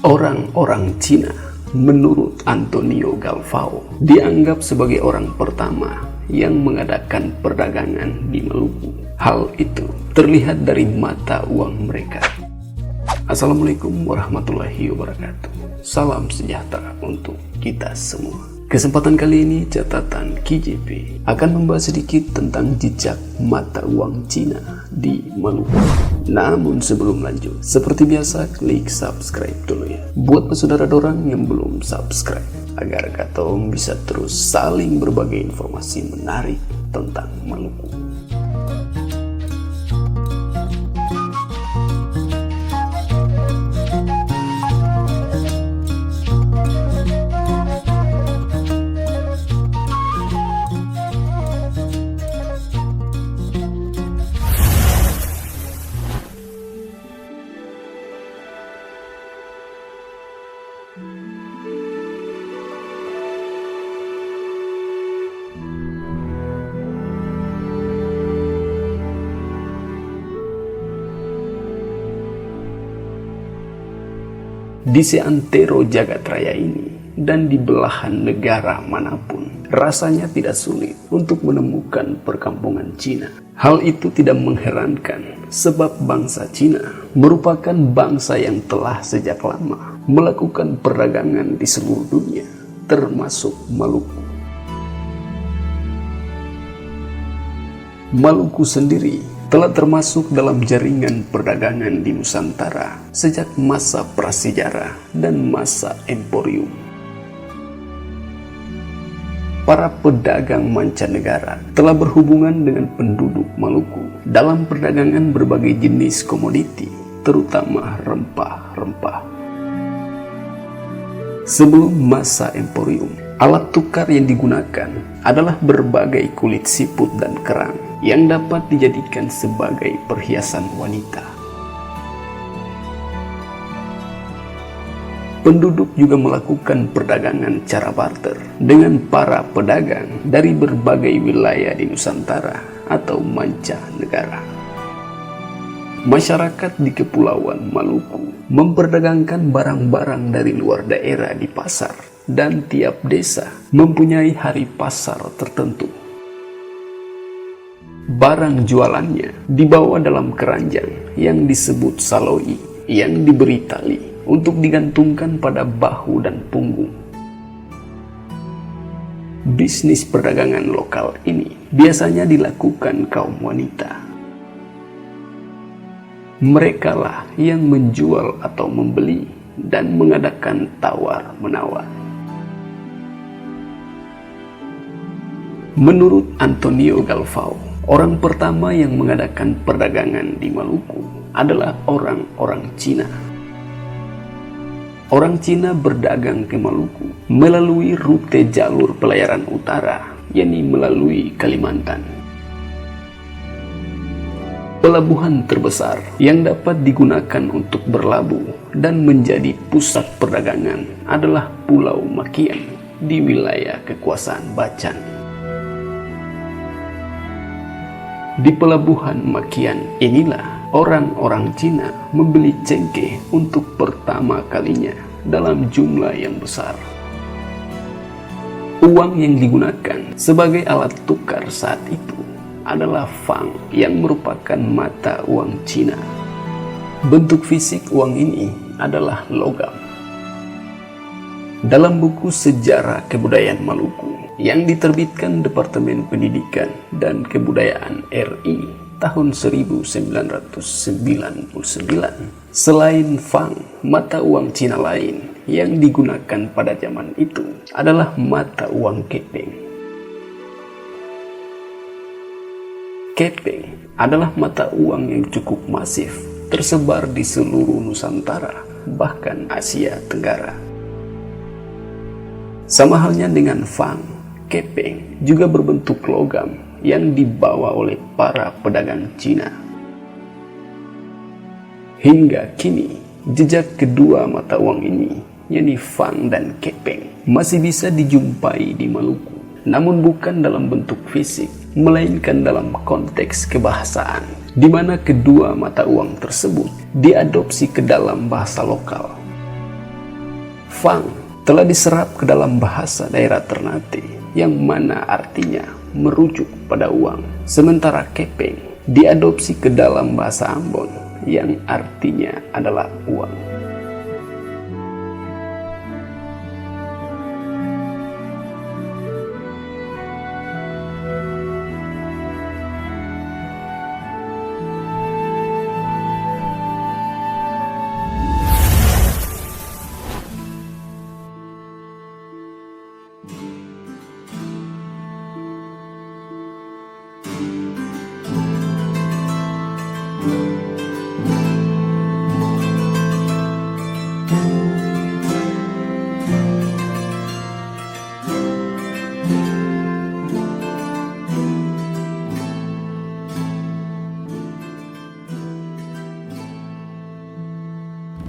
Orang-orang Cina, menurut Antonio Galvao, dianggap sebagai orang pertama yang mengadakan perdagangan di Maluku. Hal itu terlihat dari mata uang mereka. Assalamualaikum warahmatullahi wabarakatuh. Salam sejahtera untuk kita semua. Kesempatan kali ini catatan KJP akan membahas sedikit tentang jejak mata uang Cina di Maluku. Namun sebelum lanjut, seperti biasa klik subscribe dulu ya. Buat saudara dorang yang belum subscribe, agar katong bisa terus saling berbagi informasi menarik tentang Maluku. Di seantero jagat raya ini dan di belahan negara manapun, rasanya tidak sulit untuk menemukan perkampungan Cina. Hal itu tidak mengherankan, sebab bangsa Cina merupakan bangsa yang telah sejak lama melakukan perdagangan di seluruh dunia, termasuk Maluku. Maluku sendiri telah termasuk dalam jaringan perdagangan di Nusantara sejak masa prasejarah dan masa emporium. Para pedagang mancanegara telah berhubungan dengan penduduk Maluku dalam perdagangan berbagai jenis komoditi, terutama rempah-rempah. Sebelum masa emporium, alat tukar yang digunakan adalah berbagai kulit siput dan kerang yang dapat dijadikan sebagai perhiasan wanita. Penduduk juga melakukan perdagangan cara barter dengan para pedagang dari berbagai wilayah di Nusantara atau mancanegara. Masyarakat di Kepulauan Maluku memperdagangkan barang-barang dari luar daerah di pasar, dan tiap desa mempunyai hari pasar tertentu. Barang jualannya dibawa dalam keranjang yang disebut saloi, yang diberi tali untuk digantungkan pada bahu dan punggung. Bisnis perdagangan lokal ini biasanya dilakukan kaum wanita. Merekalah yang menjual atau membeli dan mengadakan tawar-menawar. Menurut Antonio Galvao, orang pertama yang mengadakan perdagangan di Maluku adalah orang-orang Cina. Orang Cina berdagang ke Maluku melalui rute jalur pelayaran utara, yakni melalui Kalimantan. Pelabuhan terbesar yang dapat digunakan untuk berlabuh dan menjadi pusat perdagangan adalah Pulau Makian di wilayah kekuasaan Bacan. Di pelabuhan Makian inilah orang-orang Cina membeli cengkeh untuk pertama kalinya dalam jumlah yang besar. Uang yang digunakan sebagai alat tukar saat itu adalah fang, yang merupakan mata uang Cina. Bentuk fisik uang ini adalah logam. Dalam buku Sejarah Kebudayaan Maluku yang diterbitkan Departemen Pendidikan dan Kebudayaan RI tahun 1999, selain fang, mata uang Cina lain yang digunakan pada zaman itu adalah mata uang kepeng. Kepeng adalah mata uang yang cukup masif, tersebar di seluruh Nusantara, bahkan Asia Tenggara. Sama halnya dengan fang, kepeng juga berbentuk logam yang dibawa oleh para pedagang Cina. Hingga kini, jejak kedua mata uang ini, yakni fang dan kepeng, masih bisa dijumpai di Maluku, namun bukan dalam bentuk fisik, melainkan dalam konteks kebahasaan, di mana kedua mata uang tersebut diadopsi ke dalam bahasa lokal. Fang telah diserap ke dalam bahasa daerah Ternate yang mana artinya merujuk pada uang. Sementara kepeng diadopsi ke dalam bahasa Ambon yang artinya adalah uang.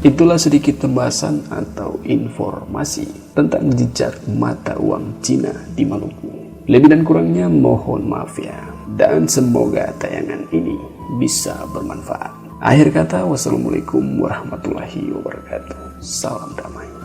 Itulah sedikit pembahasan atau informasi tentang jejak mata uang Cina di Maluku. Lebih dan kurangnya mohon maaf ya. Dan semoga tayangan ini bisa bermanfaat. Akhir kata, wassalamualaikum warahmatullahi wabarakatuh. Salam damai.